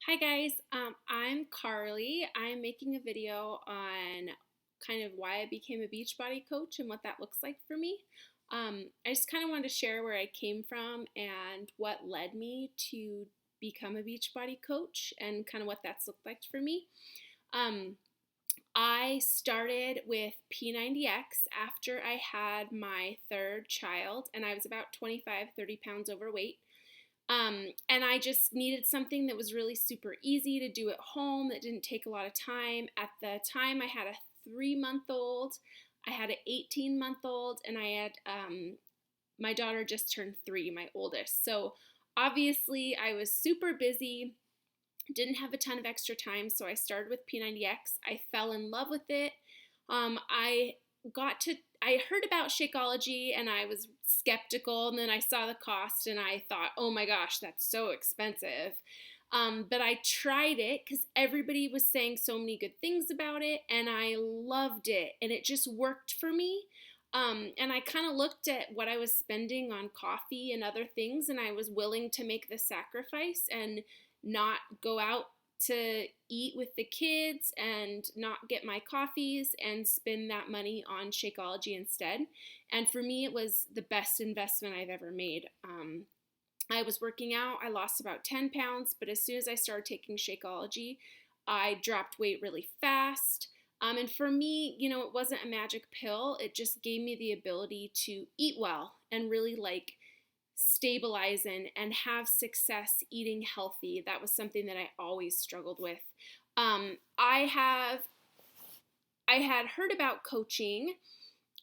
Hi guys, I'm Carly. I'm making a video on kind of why I became a Beachbody coach and what that looks like for me. I just kind of wanted to share where I came from and what led me to become a Beachbody coach and kind of what that's looked like for me. Um, I started with P90X after I had my third child, and I was about 25, 30 pounds overweight. And I just needed something that was really super easy to do at home that didn't take a lot of time. At the time, I had a 3 month old, I had an 18-month old, and I had my daughter just turned 3, my oldest. So obviously, I was super busy, didn't have a ton of extra time, so I started with P90X. I fell in love with it. I I heard about Shakeology and I was skeptical, and then I saw the cost and I thought, oh my gosh, that's so expensive. But I tried it because everybody was saying so many good things about it, and I loved it, and it just worked for me. And I kind of looked at what I was spending on coffee and other things, and I was willing to make the sacrifice and not go out to eat with the kids and not get my coffees and spend that money on Shakeology instead. And for me, it was the best investment I've ever made. I was working out, I lost about 10 pounds, but as soon as I started taking Shakeology, I dropped weight really fast. And for me, it wasn't a magic pill. It just gave me the ability to eat well and really stabilize and have success eating healthy. That was something that I always struggled with. I had heard about coaching,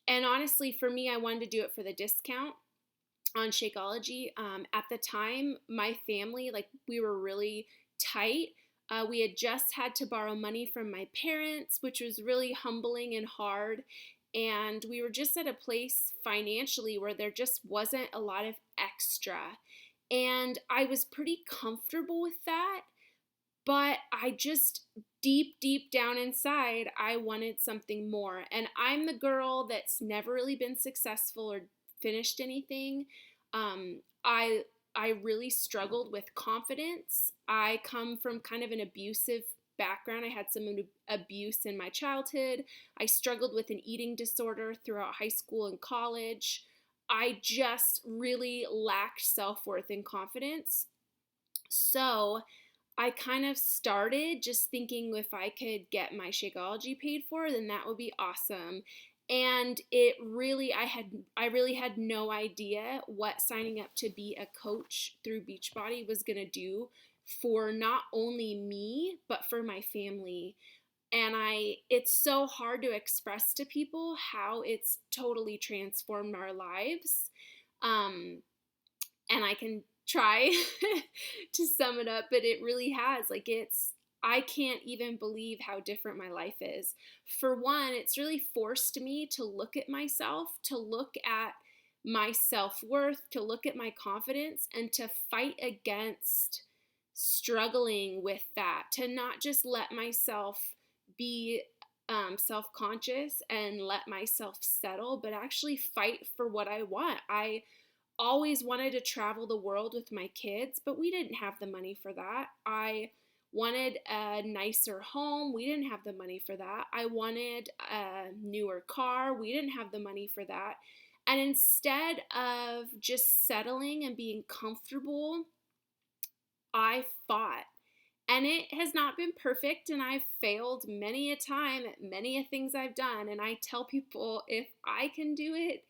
and honestly, for me, I wanted to do it for the discount on Shakeology. At the time, my family, we were really tight. We had just had to borrow money from my parents, which was really humbling and hard. And we were just at a place financially where there just wasn't a lot of extra. And I was pretty comfortable with that, but I just deep down inside, I wanted something more. And I'm the girl that's never really been successful or finished anything. I really struggled with confidence. I come from kind of an abusive background. I had some abuse in my childhood. I struggled with an eating disorder throughout high school and college. I just really lacked self-worth and confidence. So I kind of started just thinking if I could get my Shakeology paid for, then that would be awesome. And I really had no idea what signing up to be a coach through Beachbody was going to do for not only me, but for my family. And it's so hard to express to people how it's totally transformed our lives. And I can try to sum it up, but it really has. I can't even believe how different my life is. For one, it's really forced me to look at myself, to look at my self-worth, to look at my confidence, and to fight against struggling with that, to not just let myself be self-conscious and let myself settle, but actually fight for what I want. I always wanted to travel the world with my kids, but we didn't have the money for that. I wanted a nicer home. We didn't have the money for that. I wanted a newer car. We didn't have the money for that. And instead of just settling and being comfortable, I fought. And it has not been perfect, and I've failed many a time at many a things I've done. And I tell people, if I can do it,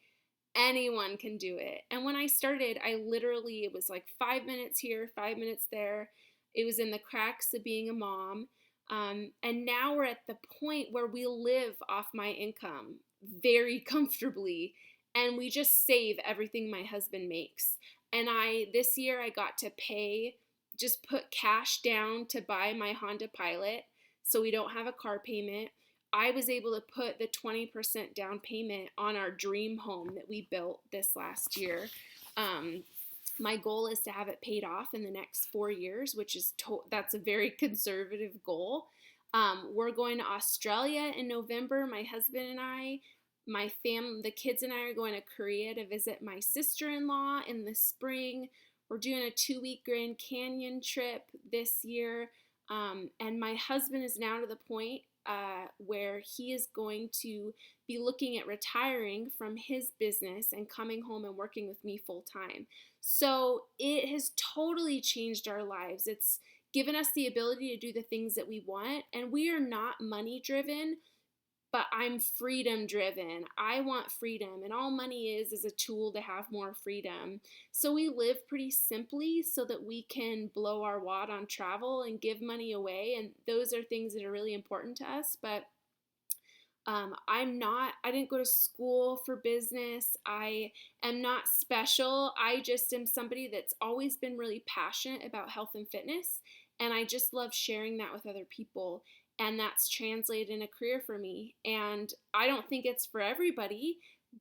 anyone can do it. And when I started, it was like 5 minutes here, 5 minutes there. It was in the cracks of being a mom. And now we're at the point where we live off my income very comfortably, and we just save everything my husband makes. And this year I got to just put cash down to buy my Honda Pilot so we don't have a car payment. I was able to put the 20% down payment on our dream home that we built this last year. My goal is to have it paid off in the next 4 years, which is that's a very conservative goal. We're going to Australia in November. My husband and I, my family, the kids and I are going to Korea to visit my sister-in-law in the spring. We're doing a 2-week Grand Canyon trip this year. And my husband is now to the point where he is going to be looking at retiring from his business and coming home and working with me full time. So it has totally changed our lives. It's given us the ability to do the things that we want, and we are not money driven, but I'm freedom driven. I want freedom, and all money is a tool to have more freedom. So we live pretty simply so that we can blow our wad on travel and give money away, and those are things that are really important to us. But I didn't go to school for business. I am not special. I just am somebody that's always been really passionate about health and fitness. And I just love sharing that with other people. And that's translated in a career for me. And I don't think it's for everybody,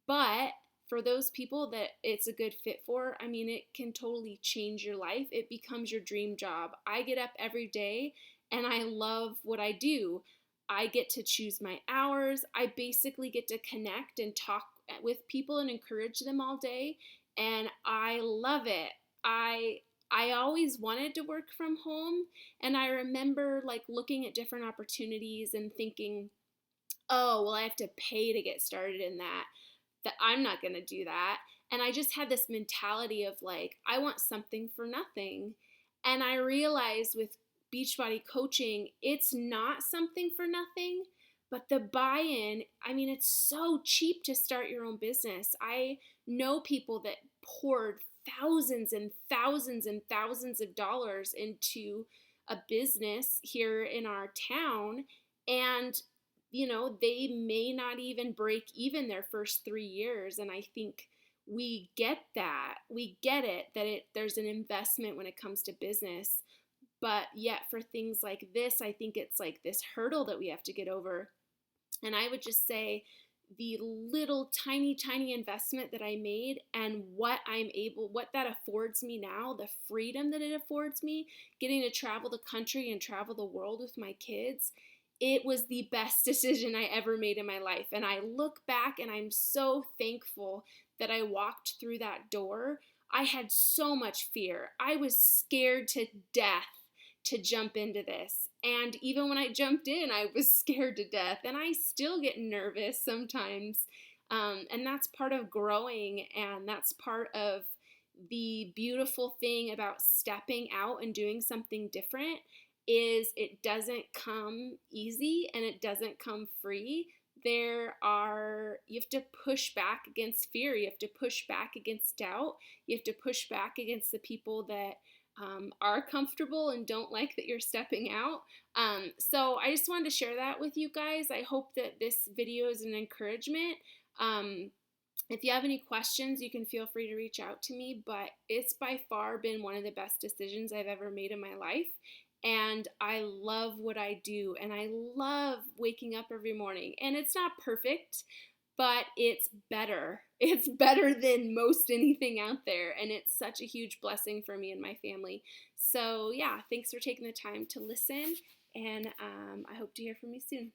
but for those people that it's a good fit for, I mean, it can totally change your life. It becomes your dream job. I get up every day and I love what I do. I get to choose my hours. I basically get to connect and talk with people and encourage them all day, and I love it. I I always wanted to work from home, and I remember like looking at different opportunities and thinking, "Oh, well I have to pay to get started in that I'm not going to do that." And I just had this mentality of like, I want something for nothing. And I realized with Beachbody coaching, it's not something for nothing, but the buy in, I mean, it's so cheap to start your own business. I know people that poured thousands and thousands and thousands of dollars into a business here in our town, and they may not even break even their first 3 years. And I think we get that. We get it that there's an investment when it comes to business. But yet for things like this, I think it's like this hurdle that we have to get over. And I would just say the little tiny, tiny investment that I made and what that affords me now, the freedom that it affords me, getting to travel the country and travel the world with my kids, it was the best decision I ever made in my life. And I look back and I'm so thankful that I walked through that door. I had so much fear. I was scared to death to jump into this. And even when I jumped in, I was scared to death. And I still get nervous sometimes. And that's part of growing. And that's part of the beautiful thing about stepping out and doing something different is it doesn't come easy and it doesn't come free. You have to push back against fear. You have to push back against doubt. You have to push back against the people that are comfortable and don't like that you're stepping out. So I just wanted to share that with you guys. I hope that this video is an encouragement. If you have any questions, you can feel free to reach out to me, but it's by far been one of the best decisions I've ever made in my life. And I love what I do, and I love waking up every morning. And it's not perfect, but it's better. It's better than most anything out there, and it's such a huge blessing for me and my family. So yeah, thanks for taking the time to listen, and I hope to hear from you soon.